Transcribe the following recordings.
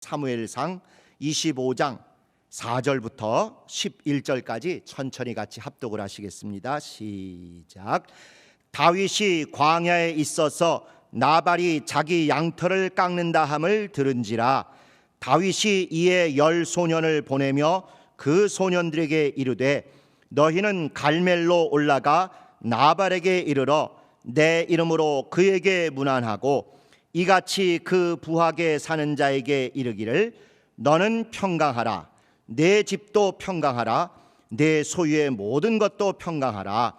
사무엘상 25장 4절부터 11절까지 천천히 같이 합독을 하시겠습니다. 시작. 다윗이 광야에 있어서 나발이 자기 양털을 깎는다 함을 들은지라. 다윗이 이에 10소년을 보내며 그 소년들에게 이르되 너희는 갈멜로 올라가 나발에게 이르러 내 이름으로 그에게 문안하고 이같이 그 부하게 사는 자에게 이르기를 너는 평강하라. 내 집도 평강하라. 내 소유의 모든 것도 평강하라.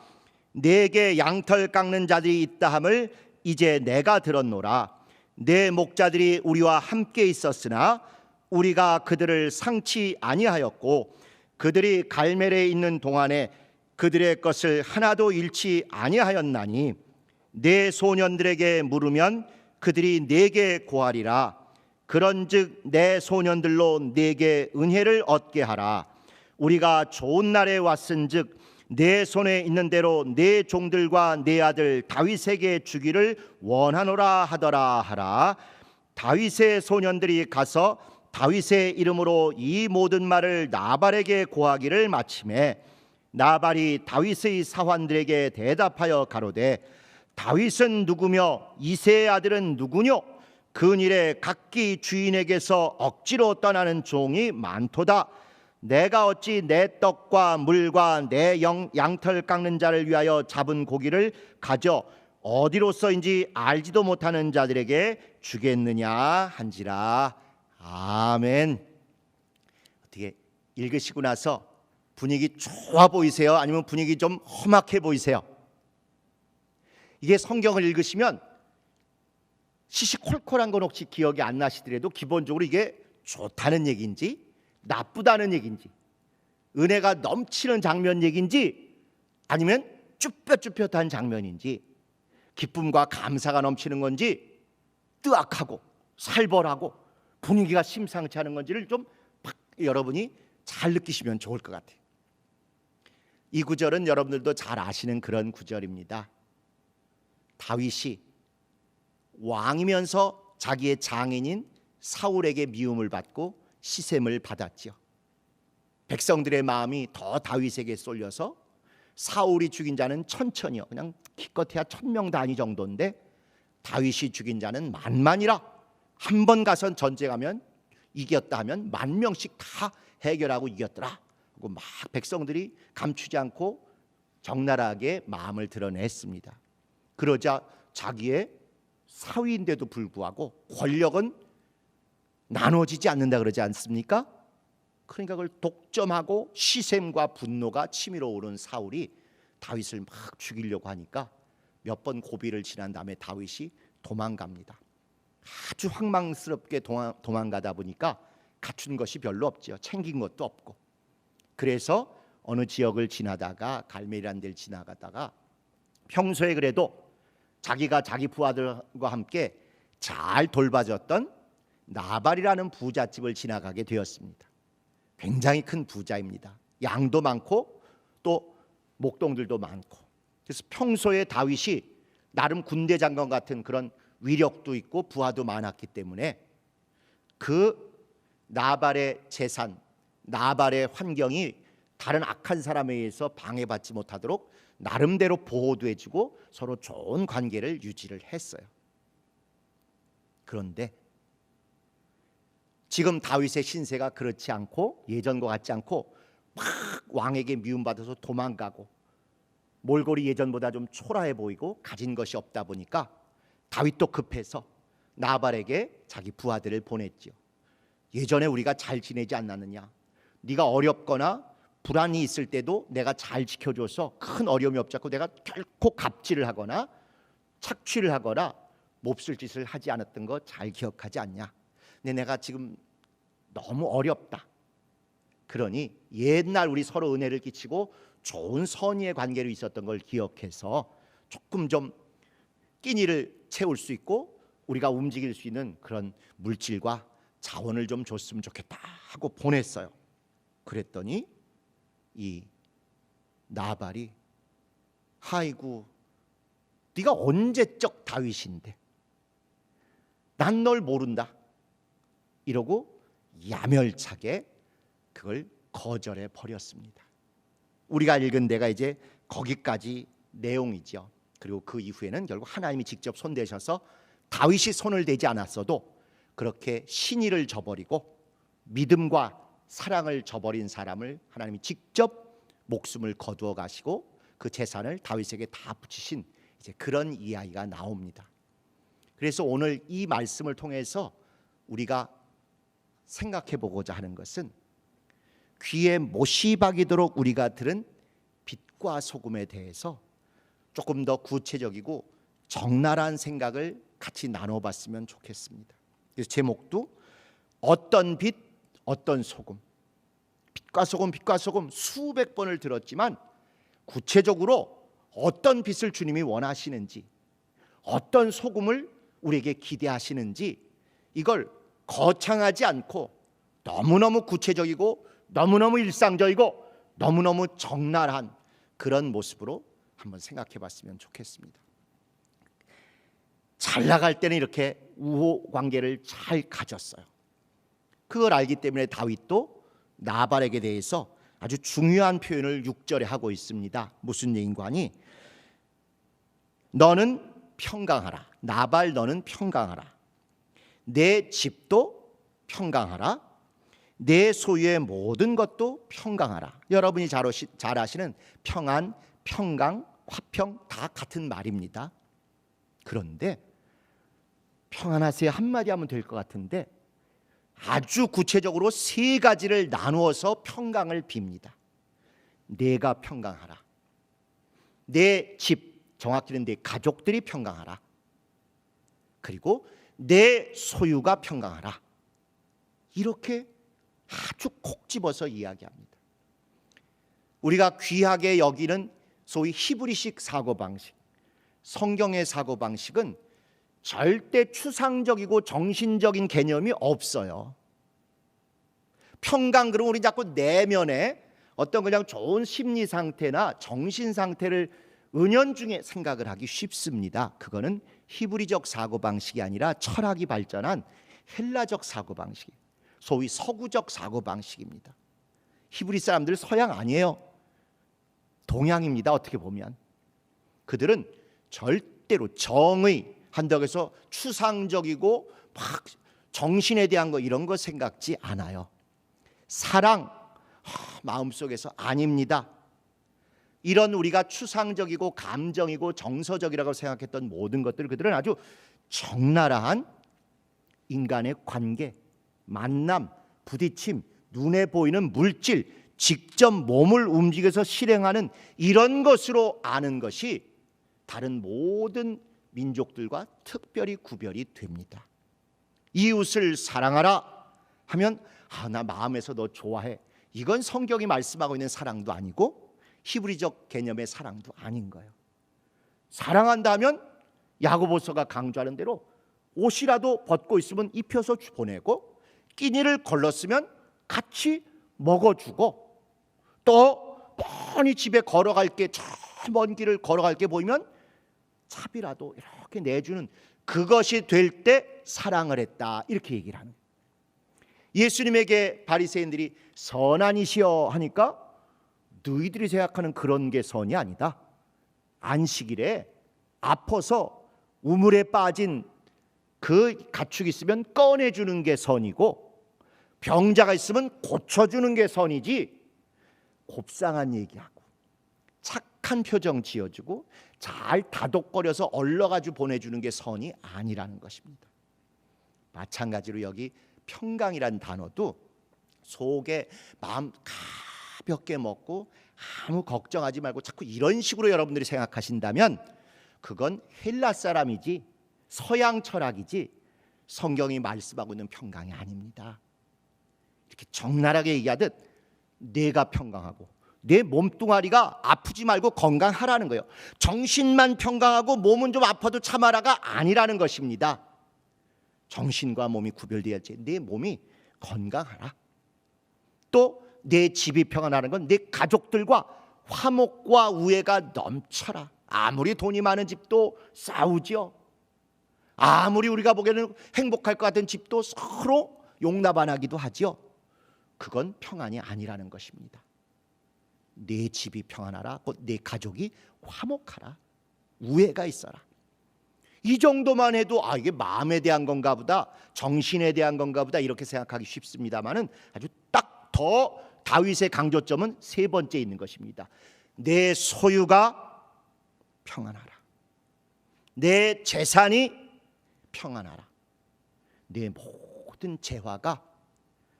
내게 양털 깎는 자들이 있다 함을 이제 내가 들었노라. 내 목자들이 우리와 함께 있었으나 우리가 그들을 상치 아니하였고 그들이 갈멜에 있는 동안에 그들의 것을 하나도 잃지 아니하였나니 내 소년들에게 물으면 그들이 내게 고하리라. 그런즉 내 소년들로 내게 은혜를 얻게 하라. 우리가 좋은 날에 왔은즉 내 손에 있는 대로 내 종들과 내 아들 다윗에게 주기를 원하노라 하더라 하라. 다윗의 소년들이 가서 다윗의 이름으로 이 모든 말을 나발에게 고하기를 마치매 나발이 다윗의 사환들에게 대답하여 가로되 다윗은 누구며 이새의 아들은 누구뇨? 근일에 각기 주인에게서 억지로 떠나는 종이 많도다. 내가 어찌 내 떡과 물과 내 양털 깎는 자를 위하여 잡은 고기를 가져 어디로서인지 알지도 못하는 자들에게 주겠느냐 한지라. 아멘. 어떻게 읽으시고 나서 분위기 좋아 보이세요? 아니면 분위기 좀 험악해 보이세요? 이게 성경을 읽으시면 시시콜콜한 건 혹시 기억이 안 나시더라도 기본적으로 이게 좋다는 얘기인지 나쁘다는 얘기인지 은혜가 넘치는 장면 얘기인지 아니면 쭈뼛쭈뼛한 장면인지 기쁨과 감사가 넘치는 건지 뜨악하고 살벌하고 분위기가 심상치 않은 건지를 좀 여러분이 잘 느끼시면 좋을 것 같아요. 이 구절은 여러분들도 잘 아시는 그런 구절입니다. 다윗이 왕이면서 자기의 장인인 사울에게 미움을 받고 시샘을 받았지요. 백성들의 마음이 더 다윗에게 쏠려서 사울이 죽인 자는 천천히요, 그냥 기껏해야 1000명 단위 정도인데 다윗이 죽인 자는 만만이라. 한 번 가서 전쟁하면 이겼다 하면 10,000명씩 다 해결하고 이겼더라 하고 막 백성들이 감추지 않고 적나라하게 마음을 드러냈습니다. 그러자 자기의 사위인데도 불구하고 권력은 나눠지지 않는다 그러지 않습니까? 그러니까 그걸 독점하고 시샘과 분노가 치밀어 오른 사울이 다윗을 막 죽이려고 하니까 몇 번 고비를 지난 다음에 다윗이 도망갑니다. 아주 황망스럽게 도망가다 보니까 갖춘 것이 별로 없죠. 챙긴 것도 없고. 그래서 어느 지역을 지나다가 갈멜이라는 데를 지나가다가 평소에 그래도 자기가 자기 부하들과 함께 잘 돌봐줬던 나발이라는 부잣집을 지나가게 되었습니다. 굉장히 큰 부자입니다. 양도 많고 또 목동들도 많고. 그래서 평소에 다윗이 나름 군대 장관 같은 그런 위력도 있고 부하도 많았기 때문에 그 나발의 재산, 나발의 환경이 다른 악한 사람에 의해서 방해받지 못하도록 나름대로 보호도 해주고 서로 좋은 관계를 유지를 했어요. 그런데 지금 다윗의 신세가 그렇지 않고 예전과 같지 않고 막 왕에게 미움받아서 도망가고 몰골이 예전보다 좀 초라해 보이고 가진 것이 없다 보니까 다윗도 급해서 나발에게 자기 부하들을 보냈지요. 예전에 우리가 잘 지내지 않았느냐? 네가 어렵거나 불안이 있을 때도 내가 잘 지켜줘서 큰 어려움이 없지 않고 내가 결코 갑질을 하거나 착취를 하거나 몹쓸 짓을 하지 않았던 거 잘 기억하지 않냐? 근데 내가 지금 너무 어렵다. 그러니 옛날 우리 서로 은혜를 끼치고 좋은 선의의 관계로 있었던 걸 기억해서 조금 좀 끼니를 채울 수 있고 우리가 움직일 수 있는 그런 물질과 자원을 좀 줬으면 좋겠다 하고 보냈어요. 그랬더니 이 나발이 아이고 네가 언제적 다윗인데 난 널 모른다 이러고 야멸차게 그걸 거절해 버렸습니다. 우리가 읽은 데가 이제 거기까지 내용이죠. 그리고 그 이후에는 결국 하나님이 직접 손대셔서 다윗이 손을 대지 않았어도 그렇게 신의를 저버리고 믿음과 사랑을 저버린 사람을 하나님이 직접 목숨을 거두어 가시고 그 재산을 다윗에게 다 붙이신 이제 그런 이야기가 나옵니다. 그래서 오늘 이 말씀을 통해서 우리가 생각해 보고자 하는 것은 귀에 못이 박이도록 우리가 들은 빛과 소금에 대해서 조금 더 구체적이고 적나라한 생각을 같이 나눠봤으면 좋겠습니다. 그래서 제목도 어떤 빛, 어떤 소금. 빛과 소금, 빛과 소금 수백 번을 들었지만 구체적으로 어떤 빛을 주님이 원하시는지, 어떤 소금을 우리에게 기대하시는지 이걸 거창하지 않고 너무너무 구체적이고 너무너무 일상적이고 너무너무 적나라한 그런 모습으로 한번 생각해 봤으면 좋겠습니다. 잘 나갈 때는 이렇게 우호 관계를 잘 가졌어요. 그걸 알기 때문에 다윗도 나발에게 대해서 아주 중요한 표현을 6절에 하고 있습니다. 무슨 얘기인가 하니 너는 평강하라. 나발 너는 평강하라. 내 집도 평강하라. 내 소유의 모든 것도 평강하라. 여러분이 잘 아시는 평안, 평강, 화평 다 같은 말입니다. 그런데 평안하세요 한마디 하면 될 것 같은데 아주 구체적으로 세 가지를 나누어서 평강을 빕니다. 내가 평강하라. 내 집, 정확히는 내 가족들이 평강하라. 그리고 내 소유가 평강하라. 이렇게 아주 콕 집어서 이야기합니다. 우리가 귀하게 여기는 소위 히브리식 사고방식, 성경의 사고방식은 절대 추상적이고 정신적인 개념이 없어요. 평강 그러면 우리 자꾸 내면에 어떤 그냥 좋은 심리 상태나 정신 상태를 은연중에 생각을 하기 쉽습니다. 그거는 히브리적 사고방식이 아니라 철학이 발전한 헬라적 사고방식, 소위 서구적 사고방식입니다. 히브리 사람들 서양 아니에요. 동양입니다. 어떻게 보면 그들은 절대로 정의 한다고 해서 추상적이고 막 정신에 대한 거 이런 거 생각지 않아요. 사랑 마음속에서 아닙니다. 이런 우리가 추상적이고 감정이고 정서적이라고 생각했던 모든 것들 그들은 아주 적나라한 인간의 관계, 만남, 부딪힘, 눈에 보이는 물질, 직접 몸을 움직여서 실행하는 이런 것으로 아는 것이 다른 모든 민족들과 특별히 구별이 됩니다. 이웃을 사랑하라 하면 나 마음에서 너 좋아해. 이건 성경이 말씀하고 있는 사랑도 아니고 히브리적 개념의 사랑도 아닌 거예요. 사랑한다면 야고보서가 강조하는 대로 옷이라도 벗고 있으면 입혀서 보내고 끼니를 걸렀으면 같이 먹어주고 또 뻔히 집에 걸어갈 게 저 먼 길을 걸어갈 게 보이면 차비라도 이렇게 내주는 그것이 될 때 사랑을 했다 이렇게 얘기를 하는 거예요. 예수님에게 바리새인들이 선한이시여 하니까 너희들이 생각하는 그런 게 선이 아니다. 안식일에 아파서 우물에 빠진 그 가축이 있으면 꺼내주는 게 선이고 병자가 있으면 고쳐주는 게 선이지 곱상한 얘기하고 착한 표정 지어주고 잘 다독거려서 얼러가지고 보내주는 게 선이 아니라는 것입니다. 마찬가지로 여기 평강이란 단어도 속에 마음 가볍게 먹고 아무 걱정하지 말고 자꾸 이런 식으로 여러분들이 생각하신다면 그건 헬라 사람이지 서양 철학이지 성경이 말씀하고 있는 평강이 아닙니다. 이렇게 적나라하게 얘기하듯 내가 평강하고 내 몸뚱아리가 아프지 말고 건강하라는 거예요. 정신만 평강하고 몸은 좀 아파도 참아라가 아니라는 것입니다. 정신과 몸이 구별되어야지 내 몸이 건강하라. 또 내 집이 평안하는 건 내 가족들과 화목과 우애가 넘쳐라. 아무리 돈이 많은 집도 싸우죠. 아무리 우리가 보기에는 행복할 것 같은 집도 서로 용납 안 하기도 하지요. 그건 평안이 아니라는 것입니다. 내 집이 평안하라, 곧 내 가족이 화목하라, 우애가 있어라. 이 정도만 해도 이게 마음에 대한 건가 보다, 정신에 대한 건가 보다 이렇게 생각하기 쉽습니다만은 아주 딱 더 다윗의 강조점은 세 번째 있는 것입니다. 내 소유가 평안하라, 내 재산이 평안하라, 내 모든 재화가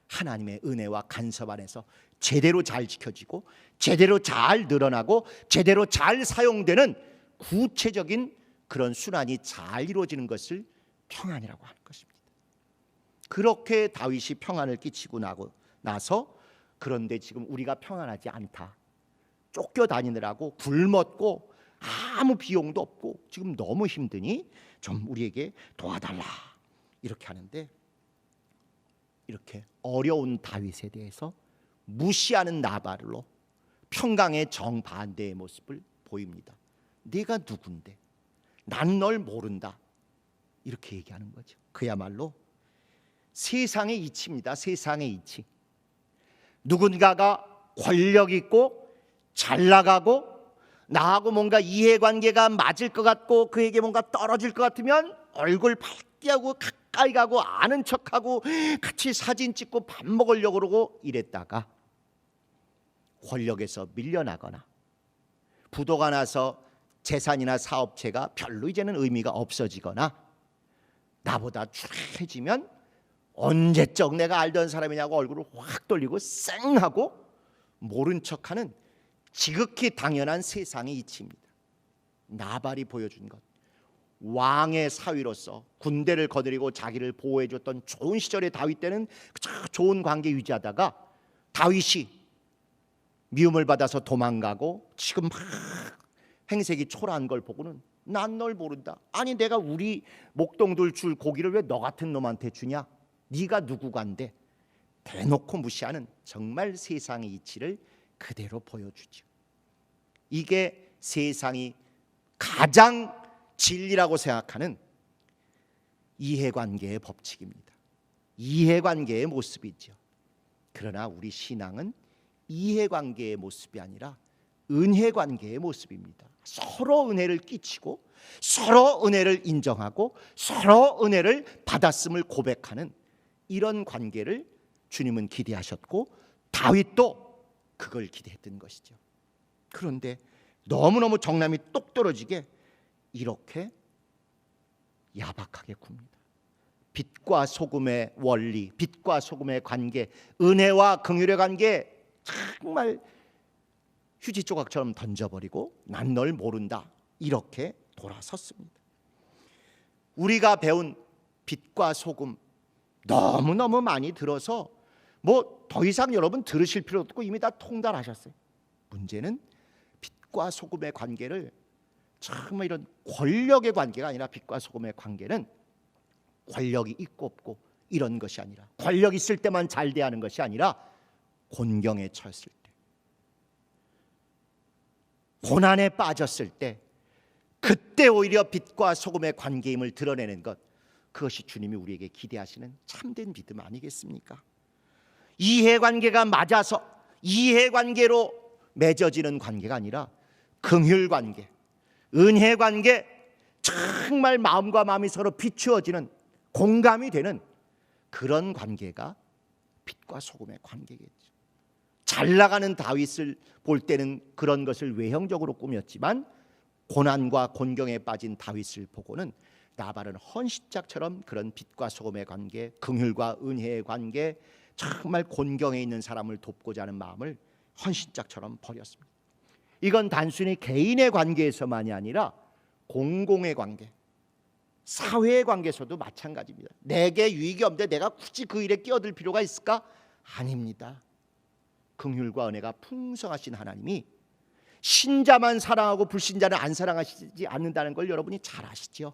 하나님의 은혜와 간섭 안에서 제대로 잘 지켜지고 제대로 잘 늘어나고 제대로 잘 사용되는 구체적인 그런 순환이 잘 이루어지는 것을 평안이라고 하는 것입니다. 그렇게 다윗이 평안을 끼치고 나서 그런데 지금 우리가 평안하지 않다, 쫓겨다니느라고 굶었고 아무 비용도 없고 지금 너무 힘드니 좀 우리에게 도와달라 이렇게 하는데, 이렇게 어려운 다윗에 대해서 무시하는 나발로 평강의 정반대의 모습을 보입니다. 네가 누군데? 난 널 모른다, 이렇게 얘기하는 거죠. 그야말로 세상의 이치입니다. 세상의 이치. 누군가가 권력 있고 잘 나가고 나하고 뭔가 이해관계가 맞을 것 같고 그에게 뭔가 떨어질 것 같으면 얼굴 밝게 하고 가까이 가고 아는 척하고 같이 사진 찍고 밥 먹으려고 그러고 이랬다가 권력에서 밀려나거나 부도가 나서 재산이나 사업체가 별로 이제는 의미가 없어지거나 나보다 추해지면 언제적 내가 알던 사람이냐고 얼굴을 확 돌리고 쌩하고 모른 척하는 지극히 당연한 세상의 이치입니다. 나발이 보여준 것, 왕의 사위로서 군대를 거느리고 자기를 보호해줬던 좋은 시절의 다윗 때는 좋은 관계 유지하다가 다윗이 미움을 받아서 도망가고 지금 막 행색이 초라한 걸 보고는 난 널 모른다. 아니 내가 우리 목동들 줄 고기를 왜 너 같은 놈한테 주냐? 네가 누구간데? 대놓고 무시하는 정말 세상의 이치를 그대로 보여주죠. 이게 세상이 가장 진리라고 생각하는 이해관계의 법칙입니다. 이해관계의 모습이죠. 그러나 우리 신앙은 이해관계의 모습이 아니라 은혜관계의 모습입니다. 서로 은혜를 끼치고 서로 은혜를 인정하고 서로 은혜를 받았음을 고백하는 이런 관계를 주님은 기대하셨고 다윗도 그걸 기대했던 것이죠. 그런데 너무너무 정남이 똑 떨어지게 이렇게 야박하게 굽니다. 빛과 소금의 원리, 빛과 소금의 관계, 은혜와 긍휼의 관계 정말 휴지 조각처럼 던져버리고 난 널 모른다, 이렇게 돌아섰습니다. 우리가 배운 빛과 소금 너무너무 많이 들어서 뭐 더 이상 여러분 들으실 필요 없고 이미 다 통달하셨어요. 문제는 빛과 소금의 관계를 정말 이런 권력의 관계가 아니라 빛과 소금의 관계는 권력이 있고 없고 이런 것이 아니라 권력 있을 때만 잘 대하는 것이 아니라 곤경에 처했을 때, 고난에 빠졌을 때 그때 오히려 빛과 소금의 관계임을 드러내는 것, 그것이 주님이 우리에게 기대하시는 참된 믿음 아니겠습니까? 이해관계가 맞아서 이해관계로 맺어지는 관계가 아니라 긍휼관계, 은혜관계, 정말 마음과 마음이 서로 비추어지는 공감이 되는 그런 관계가 빛과 소금의 관계겠죠. 잘 나가는 다윗을 볼 때는 그런 것을 외형적으로 꾸몄지만 고난과 곤경에 빠진 다윗을 보고는 나발은 헌신짝처럼 그런 빛과 소금의 관계, 긍휼과 은혜의 관계, 정말 곤경에 있는 사람을 돕고자 하는 마음을 헌신짝처럼 버렸습니다. 이건 단순히 개인의 관계에서만이 아니라 공공의 관계, 사회의 관계에서도 마찬가지입니다. 내게 유익이 없는데 내가 굳이 그 일에 끼어들 필요가 있을까? 아닙니다. 긍휼과 은혜가 풍성하신 하나님이 신자만 사랑하고 불신자는 안 사랑하시지 않는다는 걸 여러분이 잘 아시죠?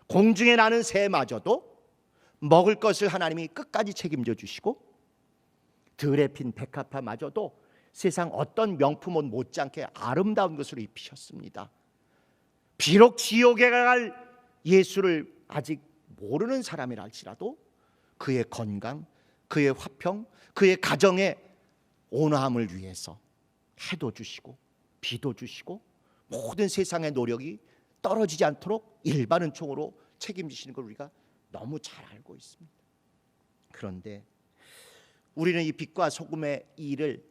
공중에 나는 새마저도 먹을 것을 하나님이 끝까지 책임져 주시고 들에 핀 백합화마저도 세상 어떤 명품옷 못지않게 아름다운 것으로 입히셨습니다. 비록 지옥에 갈 예수를 아직 모르는 사람이라 할지라도 그의 건강, 그의 화평, 그의 가정의 온화함을 위해서 해도 주시고 비도 주시고 모든 세상의 노력이 떨어지지 않도록 일반은총으로 책임지시는 걸 우리가 너무 잘 알고 있습니다. 그런데 우리는 이 빛과 소금의 일을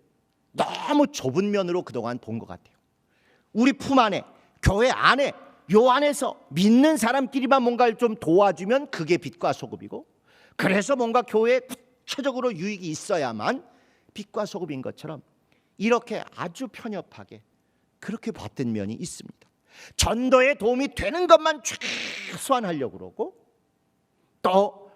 너무 좁은 면으로 그동안 본 것 같아요. 우리 품 안에, 교회 안에, 요 안에서 믿는 사람끼리만 뭔가를 좀 도와주면 그게 빛과 소금이고, 그래서 뭔가 교회에 구체적으로 유익이 있어야만 빛과 소금인 것처럼 이렇게 아주 편협하게 그렇게 봤던 면이 있습니다. 전도에 도움이 되는 것만 최소한 하려고 그러고, 또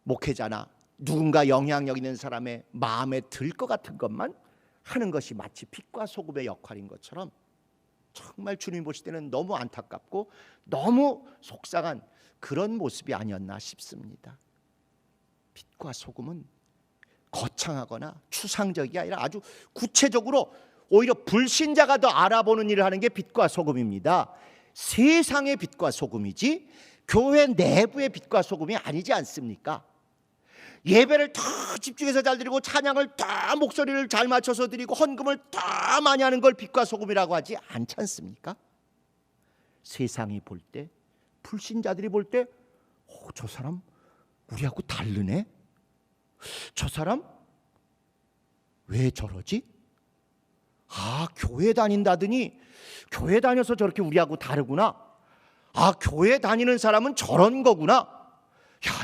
목회자나 누군가 영향력 있는 사람의 마음에 들 것 같은 것만 하는 것이 마치 빛과 소금의 역할인 것처럼 정말 주님 보실 때는 너무 안타깝고 너무 속상한 그런 모습이 아니었나 싶습니다. 빛과 소금은 거창하거나 추상적이 아니라 아주 구체적으로 오히려 불신자가 더 알아보는 일을 하는 게 빛과 소금입니다. 세상의 빛과 소금이지 교회 내부의 빛과 소금이 아니지 않습니까? 예배를 더 집중해서 잘 드리고 찬양을 더 목소리를 잘 맞춰서 드리고 헌금을 더 많이 하는 걸 빛과 소금이라고 하지 않지 않습니까? 세상이 볼 때, 불신자들이 볼 때, 저 사람 우리하고 다르네? 저 사람 왜 저러지? 교회 다닌다더니 교회 다녀서 저렇게 우리하고 다르구나. 교회 다니는 사람은 저런 거구나.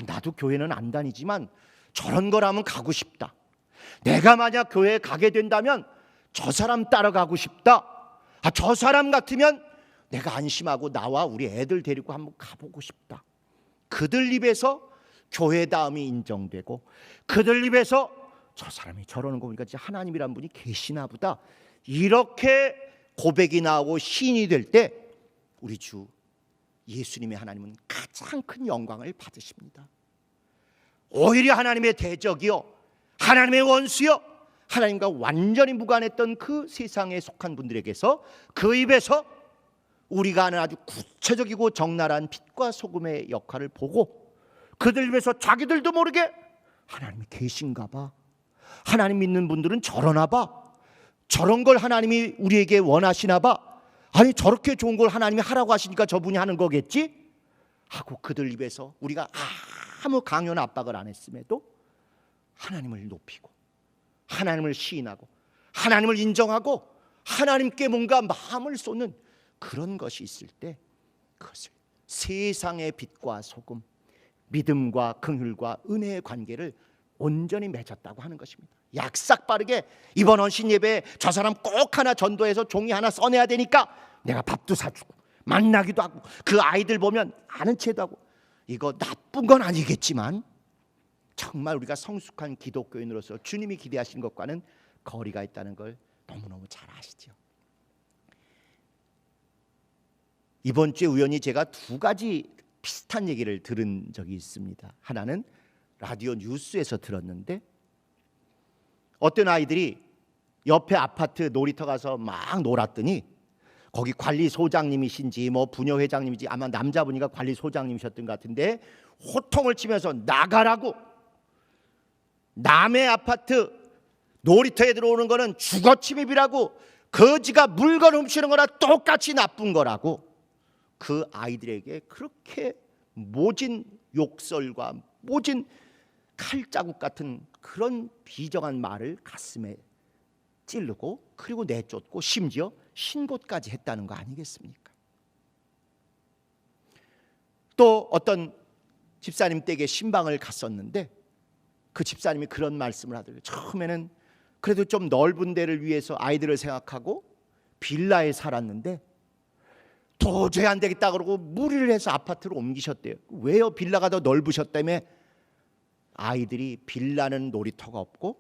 나도 교회는 안 다니지만 저런 거라면 가고 싶다. 내가 만약 교회에 가게 된다면 저 사람 따라가고 싶다. 저 사람 같으면 내가 안심하고 나와 우리 애들 데리고 한번 가보고 싶다. 그들 입에서 교회다움이 인정되고, 그들 입에서 저 사람이 저러는 거 보니까 진짜 하나님이란 분이 계시나 보다, 이렇게 고백이 나오고 시인이 될 때 우리 주 예수님의 하나님은 가장 큰 영광을 받으십니다. 오히려 하나님의 대적이요, 하나님의 원수요, 하나님과 완전히 무관했던 그 세상에 속한 분들에게서 그 입에서 우리가 아는 아주 구체적이고 적나라한 빛과 소금의 역할을 보고, 그들 입에서 자기들도 모르게 하나님이 계신가 봐, 하나님 믿는 분들은 저러나 봐, 저런 걸 하나님이 우리에게 원하시나 봐, 아니 저렇게 좋은 걸 하나님이 하라고 하시니까 저분이 하는 거겠지 하고 그들 입에서 우리가 아무 강요나 압박을 안 했음에도 하나님을 높이고 하나님을 시인하고 하나님을 인정하고 하나님께 뭔가 마음을 쏟는 그런 것이 있을 때, 그것을 세상의 빛과 소금, 믿음과 긍휼과 은혜의 관계를 온전히 맺었다고 하는 것입니다. 약삭 빠르게 이번 헌신 예배에 저 사람 꼭 하나 전도해서 종이 하나 써내야 되니까 내가 밥도 사주고 만나기도 하고, 그 아이들 보면 아는 체도 하고, 이거 나쁜 건 아니겠지만 정말 우리가 성숙한 기독교인으로서 주님이 기대하시는 것과는 거리가 있다는 걸 너무너무 잘 아시죠. 이번 주에 우연히 제가 두 가지 비슷한 얘기를 들은 적이 있습니다. 하나는 라디오 뉴스에서 들었는데, 어떤 아이들이 옆에 아파트 놀이터 가서 막 놀았더니 거기 관리소장님이신지 뭐 부녀회장님인지 아마 남자분이가 관리소장님이셨던 것 같은데 호통을 치면서 나가라고, 남의 아파트 놀이터에 들어오는 거는 주거침입이라고, 거지가 물건 훔치는 거나 똑같이 나쁜 거라고 그 아이들에게 그렇게 모진 욕설과 모진 칼자국 같은 그런 비정한 말을 가슴에 찌르고, 그리고 내쫓고 심지어 신고까지 했다는 거 아니겠습니까? 또 어떤 집사님 댁에 신방을 갔었는데 그 집사님이 그런 말씀을 하더라고요. 처음에는 그래도 좀 넓은 데를 위해서 아이들을 생각하고 빌라에 살았는데 도저히 안 되겠다 그러고 무리를 해서 아파트로 옮기셨대요. 왜요? 빌라가 더 넓으셨다며. 아이들이 빌라는 놀이터가 없고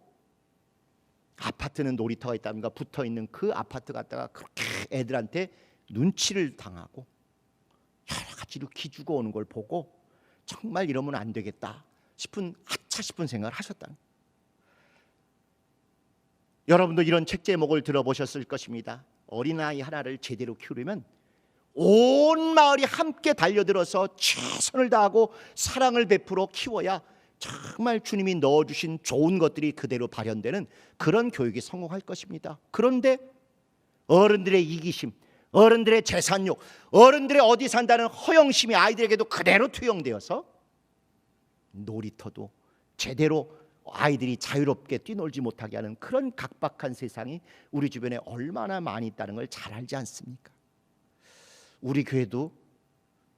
아파트는 놀이터가 있다든가 붙어있는 그 아파트 갔다가 그렇게 애들한테 눈치를 당하고 여러 가지로 기죽어 오는 걸 보고 정말 이러면 안 되겠다 싶은, 아차 싶은 생각을 하셨다는 거예요. 여러분도 이런 책 제목을 들어보셨을 것입니다. 어린아이 하나를 제대로 키우려면 온 마을이 함께 달려들어서 최선을 다하고 사랑을 베풀어 키워야 정말 주님이 넣어주신 좋은 것들이 그대로 발현되는 그런 교육이 성공할 것입니다. 그런데 어른들의 이기심, 어른들의 재산욕, 어른들의 어디 산다는 허영심이 아이들에게도 그대로 투영되어서 놀이터도 제대로 아이들이 자유롭게 뛰놀지 못하게 하는 그런 각박한 세상이 우리 주변에 얼마나 많이 있다는 걸 잘 알지 않습니까? 우리 교회도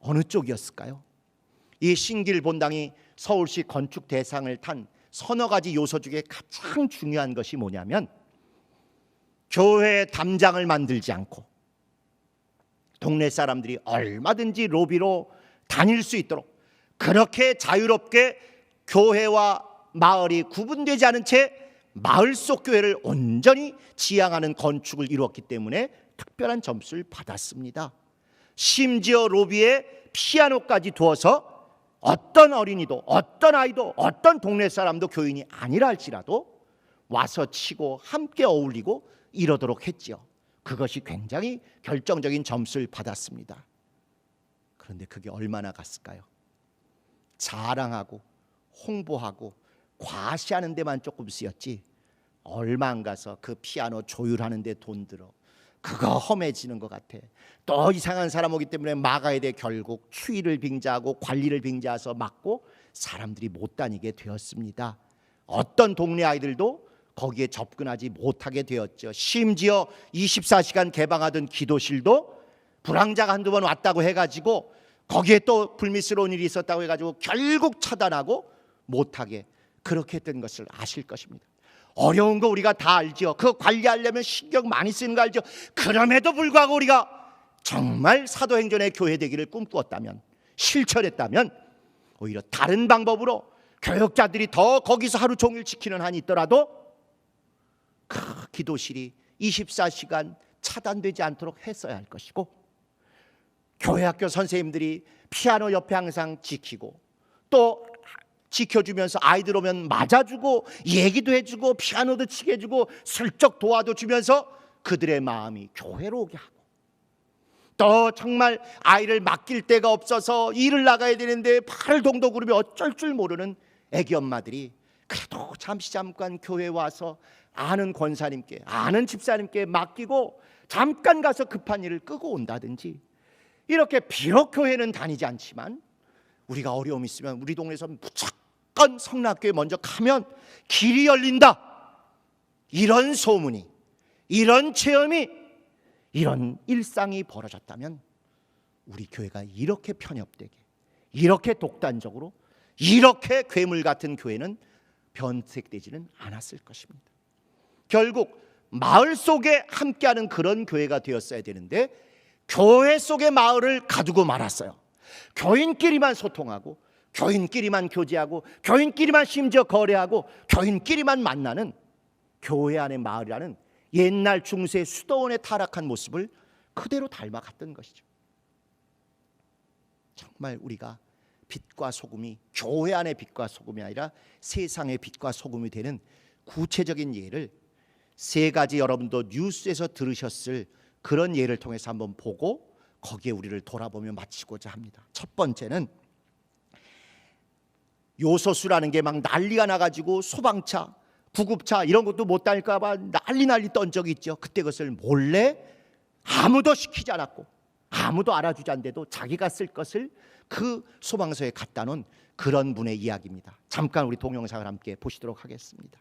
어느 쪽이었을까요? 이 신길 본당이 서울시 건축 대상을 탄 서너 가지 요소 중에 가장 중요한 것이 뭐냐면, 교회 담장을 만들지 않고 동네 사람들이 얼마든지 로비로 다닐 수 있도록 그렇게 자유롭게 교회와 마을이 구분되지 않은 채 마을 속 교회를 온전히 지향하는 건축을 이루었기 때문에 특별한 점수를 받았습니다. 심지어 로비에 피아노까지 두어서 어떤 어린이도, 어떤 아이도, 어떤 동네 사람도 교인이 아니라 할지라도 와서 치고 함께 어울리고 이러도록 했지요. 그것이 굉장히 결정적인 점수를 받았습니다. 그런데 그게 얼마나 갔을까요? 자랑하고 홍보하고 과시하는 데만 조금 쓰였지 얼마 안 가서 그 피아노 조율하는 데 돈 들어 그거 험해지는 것 같아. 또 이상한 사람 오기 때문에 막아야 돼. 결국 추위를 빙자하고 관리를 빙자해서 막고 사람들이 못 다니게 되었습니다. 어떤 동네 아이들도 거기에 접근하지 못하게 되었죠. 심지어 24시간 개방하던 기도실도 불황자가 한두 번 왔다고 해가지고 거기에 또 불미스러운 일이 있었다고 해가지고 결국 차단하고 못하게 그렇게 했던 것을 아실 것입니다. 어려운 거 우리가 다 알죠. 그거 관리하려면 신경 많이 쓰는 거 알죠. 그럼에도 불구하고 우리가 정말 사도행전의 교회 되기를 꿈꾸었다면, 실천했다면 오히려 다른 방법으로 교역자들이 더 거기서 하루 종일 지키는 한이 있더라도 그 기도실이 24시간 차단되지 않도록 했어야 할 것이고, 교회학교 선생님들이 피아노 옆에 항상 지키고 또 지켜주면서 아이들 오면 맞아주고 얘기도 해주고 피아노도 치게 해주고 슬쩍 도와도 주면서 그들의 마음이 교회로 오게 하고, 또 정말 아이를 맡길 데가 없어서 일을 나가야 되는데 팔을 동동 구르며 어쩔 줄 모르는 애기 엄마들이 그래도 잠깐 교회에 와서 아는 권사님께, 아는 집사님께 맡기고 잠깐 가서 급한 일을 끄고 온다든지, 이렇게 비록 교회는 다니지 않지만 우리가 어려움이 있으면 우리 동네에서 무조건 성락교회 먼저 가면 길이 열린다, 이런 소문이, 이런 체험이, 이런 일상이 벌어졌다면 우리 교회가 이렇게 편협되게, 이렇게 독단적으로, 이렇게 괴물 같은 교회는 변색되지는 않았을 것입니다. 결국 마을 속에 함께하는 그런 교회가 되었어야 되는데 교회 속의 마을을 가두고 말았어요. 교인끼리만 소통하고 교인끼리만 교제하고 교인끼리만 심지어 거래하고 교인끼리만 만나는 교회 안의 마을이라는 옛날 중세 수도원에 타락한 모습을 그대로 닮아갔던 것이죠. 정말 우리가 빛과 소금이, 교회 안의 빛과 소금이 아니라 세상의 빛과 소금이 되는 구체적인 예를 세 가지 여러분도 뉴스에서 들으셨을 그런 예를 통해서 한번 보고 거기에 우리를 돌아보며 마치고자 합니다. 첫 번째는 요소수라는 게 막 난리가 나가지고 소방차, 구급차 이런 것도 못 다닐까 봐 난리 떤 적이 있죠. 그때 그것을 몰래 아무도 시키지 않았고 아무도 알아주지 않는데도 자기가 쓸 것을 그 소방서에 갖다 놓은 그런 분의 이야기입니다. 잠깐 우리 동영상을 함께 보시도록 하겠습니다.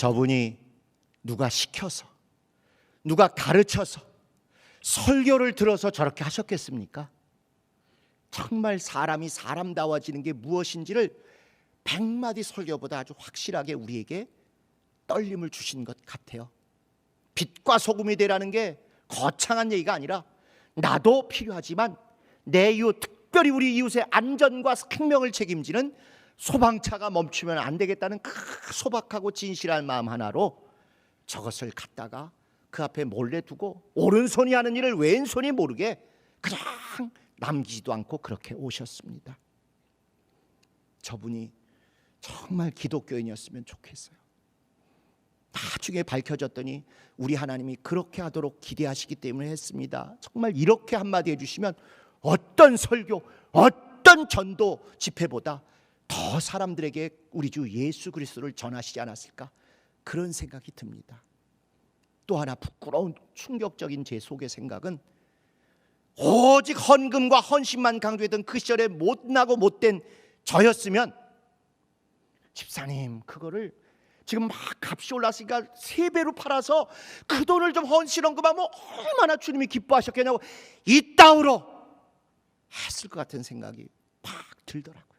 저분이 누가 시켜서, 누가 가르쳐서, 설교를 들어서 저렇게 하셨겠습니까? 정말 사람이 사람다워지는 게 무엇인지를 100마디 설교보다 아주 확실하게 우리에게 떨림을 주신 것 같아요. 빛과 소금이 되라는 게 거창한 얘기가 아니라 나도 필요하지만 내 이웃, 특별히 우리 이웃의 안전과 생명을 책임지는 소방차가 멈추면 안 되겠다는 그 소박하고 진실한 마음 하나로 저것을 갖다가 그 앞에 몰래 두고 오른손이 하는 일을 왼손이 모르게 그냥 남기지도 않고 그렇게 오셨습니다. 저분이 정말 기독교인이었으면 좋겠어요. 나중에 밝혀졌더니 우리 하나님이 그렇게 하도록 기대하시기 때문에 했습니다. 정말 이렇게 한마디 해주시면 어떤 설교, 어떤 전도 집회보다 더 사람들에게 우리 주 예수 그리스도를 전하시지 않았을까, 그런 생각이 듭니다. 또 하나 부끄러운 충격적인 제 속의 생각은 오직 헌금과 헌신만 강조했던 그 시절에 못나고 못된 저였으면 집사님 그거를 지금 막 값이 올랐으니까 3배로 팔아서 그 돈을 좀 헌신 헌금하면 얼마나 주님이 기뻐하셨겠냐고 이따위로 했을 것 같은 생각이 팍 들더라고요.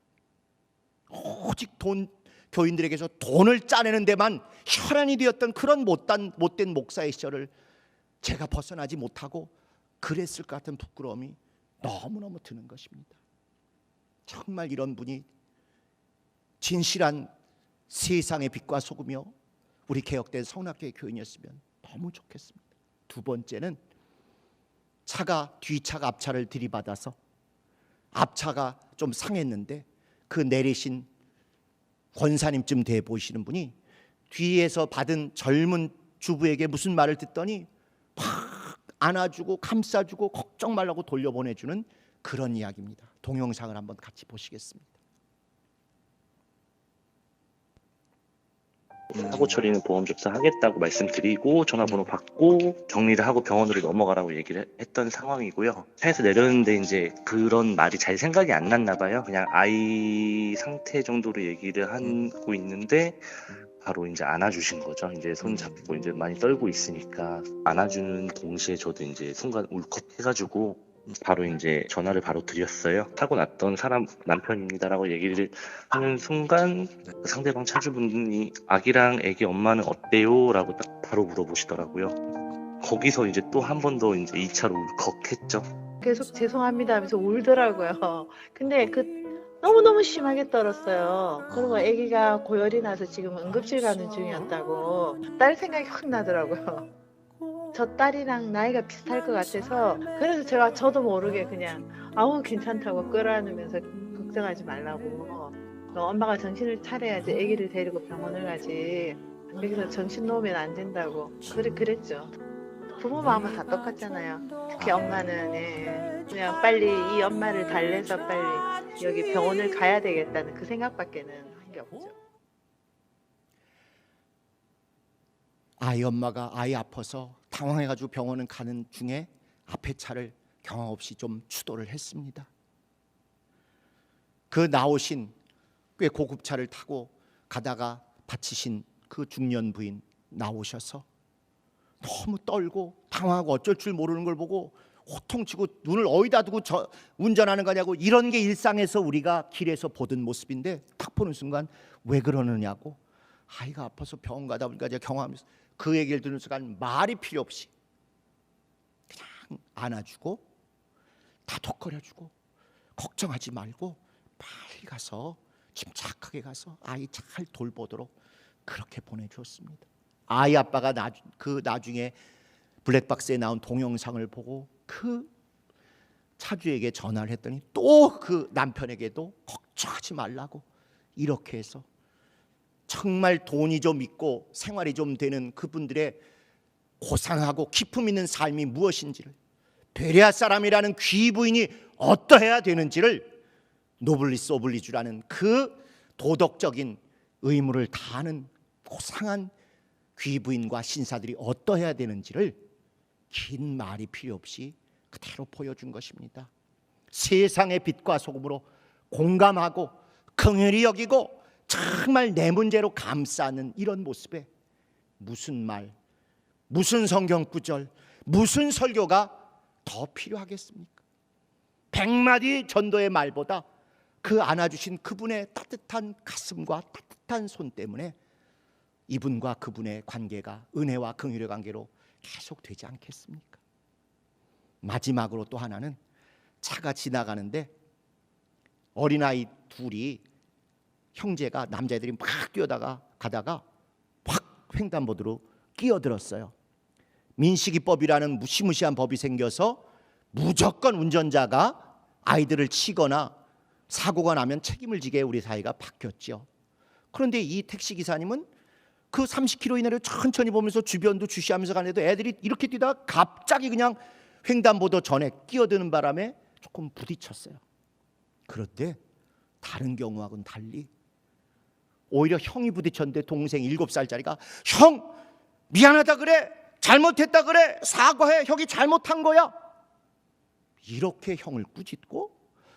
오직 교인들에게서 돈을 짜내는 데만 혈안이 되었던 그런 못된 목사의 시절을 제가 벗어나지 못하고 그랬을 것 같은 부끄러움이 너무너무 드는 것입니다. 정말 이런 분이 진실한 세상의 빛과 소금이요 우리 개혁된 성락교회 교인이었으면 너무 좋겠습니다. 두 번째는 차가 뒤차가 앞차를 들이받아서 앞차가 좀 상했는데 그 내리신 권사님쯤 돼 보이시는 분이 뒤에서 받은 젊은 주부에게 무슨 말을 듣더니 막 안아주고 감싸주고 걱정 말라고 돌려보내주는 그런 이야기입니다. 동영상을 한번 같이 보시겠습니다. 사고 처리는 보험 접수하겠다고 말씀드리고 전화번호 받고 정리를 하고 병원으로 넘어가라고 얘기를 했던 상황이고요. 차에서 내렸는데 이제 그런 말이 잘 생각이 안 났나 봐요. 그냥 아이 상태 정도로 얘기를 하고 있는데 바로 이제 안아주신 거죠. 이제 손 잡고 이제 많이 떨고 있으니까 안아주는 동시에 저도 이제 순간 울컥해가지고 바로 이제 전화를 바로 드렸어요. 사고 났던 사람 남편입니다라고 얘기를 하는 순간 상대방 차주분이 아기랑 애기 엄마는 어때요? 라고 딱 바로 물어보시더라고요. 거기서 이제 또 한 번 더 이제 2차로 울컥했죠. 계속 죄송합니다 하면서 울더라고요. 근데 너무너무 심하게 떨었어요. 그리고 아기가 고열이 나서 지금 응급실 가는 중이었다고 딸 생각이 확 나더라고요. 저 딸이랑 나이가 비슷할 것 같아서 그래서 저도 모르게 그냥 아우 괜찮다고 끌어안으면서 걱정하지 말라고, 엄마가 정신을 차려야지 아기를 데리고 병원을 가지 여기서 정신 놓으면 안 된다고 그랬죠. 부모 마음은 다 똑같잖아요. 특히 엄마는 그냥 빨리 이 엄마를 달래서 빨리 여기 병원을 가야 되겠다는 그 생각밖에는 한 게 없죠. 아이 엄마가 아이 아파서 당황해가지고 병원을 가는 중에 앞에 차를 경황 없이 좀 추돌을 했습니다. 그 나오신 꽤 고급차를 타고 가다가 다치신 그 중년 부인 나오셔서 너무 떨고 당황하고 어쩔 줄 모르는 걸 보고 호통치고 눈을 어디다 두고 운전하는 거냐고, 이런 게 일상에서 우리가 길에서 보던 모습인데 딱 보는 순간 왜 그러느냐고, 아이가 아파서 병원 가다 보니까 제가 경험하면서 그 얘기를 듣는 순간 말이 필요 없이 그냥 안아주고 다독거려주고 걱정하지 말고 빨리 가서 침착하게 가서 아이 잘 돌보도록 그렇게 보내주었습니다. 아이 아빠가 나중에 블랙박스에 나온 동영상을 보고 그 차주에게 전화를 했더니 또 그 남편에게도 걱정하지 말라고 이렇게 해서 정말 돈이 좀 있고 생활이 좀 되는 그분들의 고상하고 기품 있는 삶이 무엇인지를, 베레아 사람이라는 귀부인이 어떠해야 되는지를 노블리스 오블리주라는 그 도덕적인 의무를 다하는 고상한 귀부인과 신사들이 어떠해야 되는지를 긴 말이 필요 없이 그대로 보여준 것입니다. 세상의 빛과 소금으로 공감하고 긍휼히 여기고 정말 내 문제로 감싸는 이런 모습에 무슨 말, 무슨 성경 구절, 무슨 설교가 더 필요하겠습니까? 100마디 전도의 말보다 그 안아주신 그분의 따뜻한 가슴과 따뜻한 손 때문에 이분과 그분의 관계가 은혜와 긍휼의 관계로 계속되지 않겠습니까? 마지막으로 또 하나는 차가 지나가는데 어린아이 둘이 형제가 남자애들이 막 뛰어다가 가다가 확 횡단보도로 끼어들었어요. 민식이법이라는 무시무시한 법이 생겨서 무조건 운전자가 아이들을 치거나 사고가 나면 책임을 지게 우리 사회가 바뀌었죠. 그런데 이 택시 기사님은 그 30km 이내를 천천히 보면서 주변도 주시하면서 가는데도 애들이 이렇게 뛰다가 갑자기 그냥 횡단보도 전에 끼어드는 바람에 조금 부딪혔어요. 그런데 다른 경우하고는 달리 오히려 형이 부딪혔는데 동생 7살짜리가 형 미안하다 그래, 잘못했다 그래, 사과해, 형이 잘못한 거야, 이렇게 형을 꾸짖고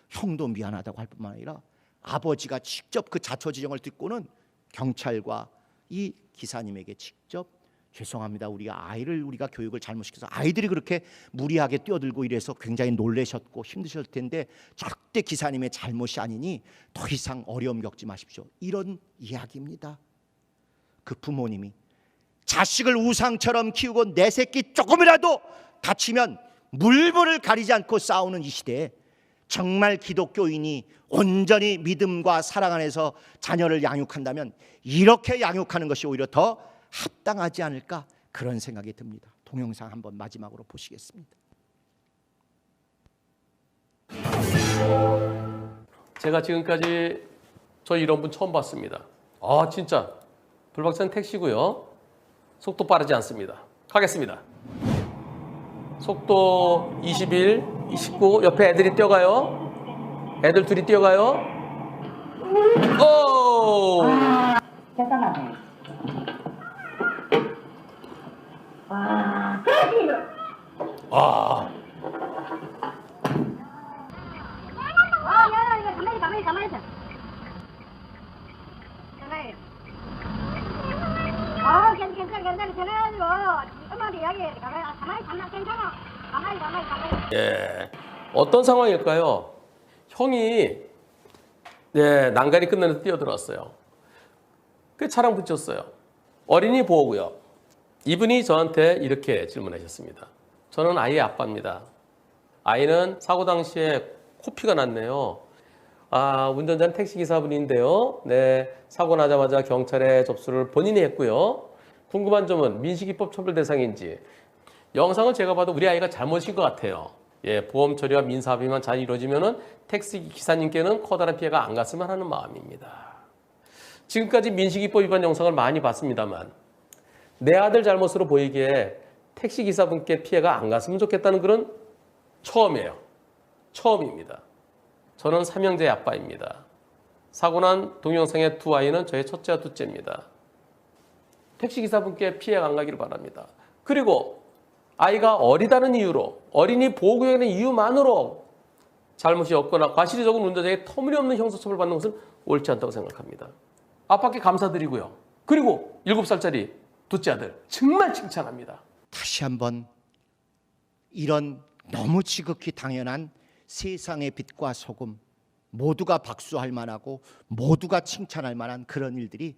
형도 미안하다고 할 뿐만 아니라 아버지가 직접 그 자초지종을 듣고는 경찰과 이 기사님에게 직접 죄송합니다, 우리가 아이를 우리가 교육을 잘못시켜서 아이들이 그렇게 무리하게 뛰어들고 이래서 굉장히 놀라셨고 힘드셨을 텐데 절대 기사님의 잘못이 아니니 더 이상 어려움 겪지 마십시오, 이런 이야기입니다. 그 부모님이 자식을 우상처럼 키우고 내 새끼 조금이라도 다치면 물불을 가리지 않고 싸우는 이 시대에 정말 기독교인이 온전히 믿음과 사랑 안에서 자녀를 양육한다면 이렇게 양육하는 것이 오히려 더 합당하지 않을까, 그런 생각이 듭니다. 동영상 한번 마지막으로 보시겠습니다. 제가 지금까지 저 이런 분 처음 봤습니다. 아 진짜 불박차는 택시고요. 속도 빠르지 않습니다. 가겠습니다. 속도 21, 29. 옆에 애들이 뛰어가요. 애들 둘이 뛰어가요. 오! 잠깐만요. 아, 야, 이거 가만히 있어. 전화해요. 괜찮아. 전화해가지고 엄마한테 이야기해. 가만히 괜찮아. 가만히. 예. 어떤 상황일까요? 형이 난간이 끝나면서 뛰어들었어요. 그 차랑 붙였어요. 어린이 보호구역. 이분이 저한테 이렇게 질문하셨습니다. 저는 아이의 아빠입니다. 아이는 사고 당시에 코피가 났네요. 운전자는 택시기사분인데요. 네, 사고 나자마자 경찰에 접수를 본인이 했고요. 궁금한 점은 민식이법 처벌 대상인지. 영상을 제가 봐도 우리 아이가 잘못인 것 같아요. 예, 보험 처리와 민사 합의만 잘 이루어지면은 택시 기사님께는 커다란 피해가 안 갔으면 하는 마음입니다. 지금까지 민식이법 위반 영상을 많이 봤습니다만 내 아들 잘못으로 보이기에 택시 기사분께 피해가 안 갔으면 좋겠다는 그런 처음이에요. 처음입니다. 저는 3형제의 아빠입니다. 사고 난 동영상의 두 아이는 저의 첫째와 둘째입니다. 택시 기사분께 피해가 안 가기를 바랍니다. 그리고 아이가 어리다는 이유로, 어린이 보호구역의 이유만으로 잘못이 없거나 과실이 적은 운전자에게 터무니없는 형사처벌을 받는 것은 옳지 않다고 생각합니다. 아빠께 감사드리고요. 그리고 7살짜리 둘째 아들 정말 칭찬합니다. 다시 한번 이런 너무 지극히 당연한 세상의 빛과 소금, 모두가 박수할 만하고 모두가 칭찬할 만한 그런 일들이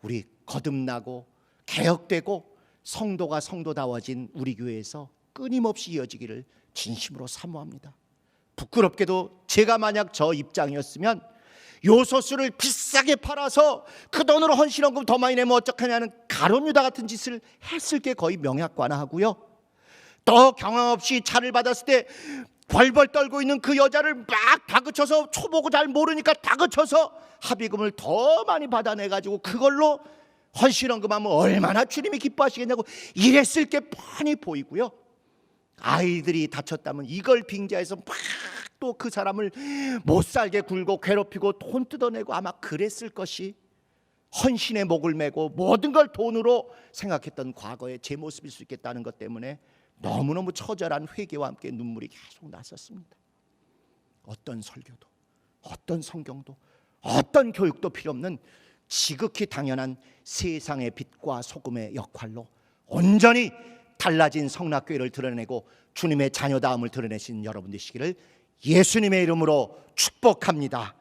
우리 거듭나고 개혁되고 성도가 성도다워진 우리 교회에서 끊임없이 이어지기를 진심으로 사모합니다. 부끄럽게도 제가 만약 저 입장이었으면 요소수를 비싸게 팔아서 그 돈으로 헌신원금 더 많이 내면 어떡하냐는 가론유다 같은 짓을 했을 게 거의 명약관화하고요. 또 경험 없이 차를 받았을 때 벌벌 떨고 있는 그 여자를 막 다그쳐서 초보고 잘 모르니까 다그쳐서 합의금을 더 많이 받아내가지고 그걸로 헌신원금하면 얼마나 주님이 기뻐하시겠냐고 이랬을 게 뻔히 보이고요. 아이들이 다쳤다면 이걸 빙자해서 막 또 그 사람을 못살게 굴고 괴롭히고 돈 뜯어내고 아마 그랬을 것이 헌신의 목을 메고 모든 걸 돈으로 생각했던 과거의 제 모습일 수 있겠다는 것 때문에 너무너무 처절한 회개와 함께 눈물이 계속 났었습니다. 어떤 설교도 어떤 성경도 어떤 교육도 필요 없는 지극히 당연한 세상의 빛과 소금의 역할로 온전히 달라진 성락교회를 드러내고 주님의 자녀다움을 드러내신 여러분 되시기를 예수님의 이름으로 축복합니다.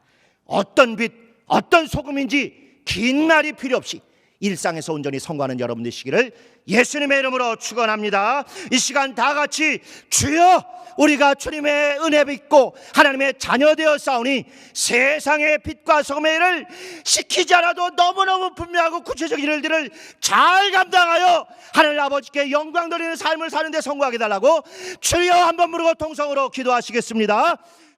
어떤 빛, 어떤 소금인지 긴 말이 필요 없이 일상에서 온전히 성공하는 여러분 되시기를 예수님의 이름으로 축원합니다. 이 시간 다 같이 주여, 우리가 주님의 은혜 믿고 하나님의 자녀 되어 싸우니 세상의 빛과 소금의 일을 시키지 않아도 너무너무 분명하고 구체적인 일들을 잘 감당하여 하늘 아버지께 영광 돌리는 삶을 사는 데 성공하게 달라고 주여 한번 부르고 통성으로 기도하시겠습니다.